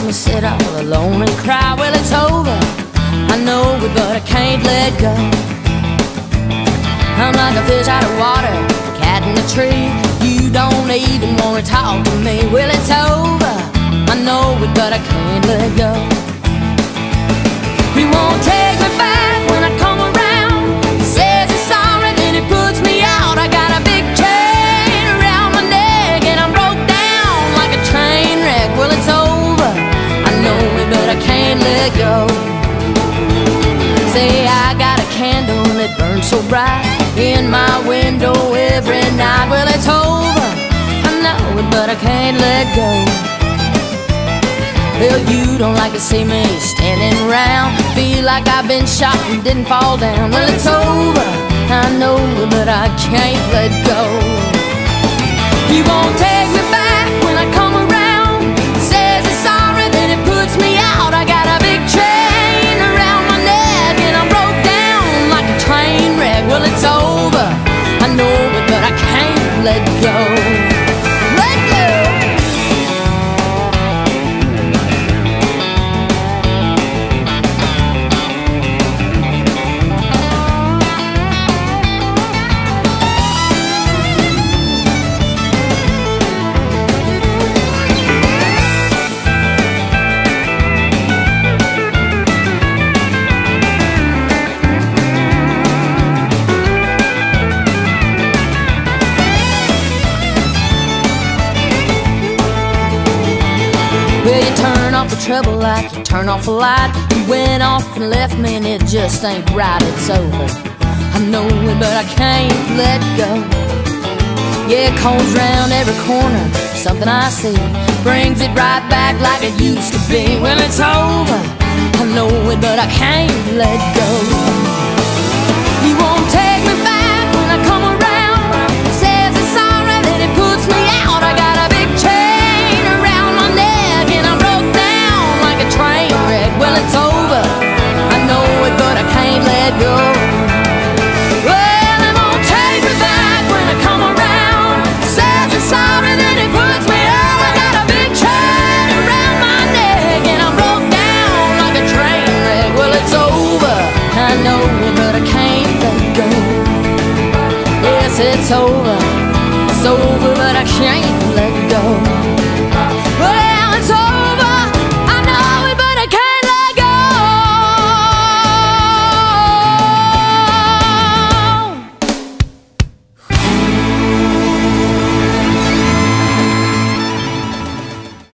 me sit all alone and cry. Well, it's over, I know it, but I can't let go. I'm like a fish out of water, a cat in a tree. You don't even wanna talk to me. Well, it's over, I know it, but I can't let go. He won't take me back when I come around. He says he's sorry, then he puts me out. I got a big chain around my neck and I'm broke down like a train wreck. Well, it's over, I know it, but I can't let go. Say I got a candle that burns so bright in my window every night. Well, it's over, I know it, but I can't let go. Well, you don't like to see me standing around, feel like I've been shot and didn't fall down. Well, it's over, I know it, but I can't let go. He won't take me back when I come around. Says he's sorry, then he puts me out. I got a big chain around my neck and I'm broke down like a train wreck. Well, it's over, I know it, but I can't let go. Let go. Well, you turn off the trouble like you turn off a light. You went off and left me and it just ain't right. It's over, I know it, but I can't let go. Yeah, it comes round every corner, something I see brings it right back like it used to be. Well, it's over, I know it, but I can't let go. He won't take me back when I come around. Says he's sorry, then he puts me out. I got a big chain around my neck and I'm broke down like a train wreck. Well, it's over, I know it, but I can't let go. Well, he won't take me back when I come around. Says he's sorry, then he puts me out. I got a big chain around my neck and I'm broke down like a train wreck. Well, it's over, I know it, but I can't let go. Yes, it's over, but I can't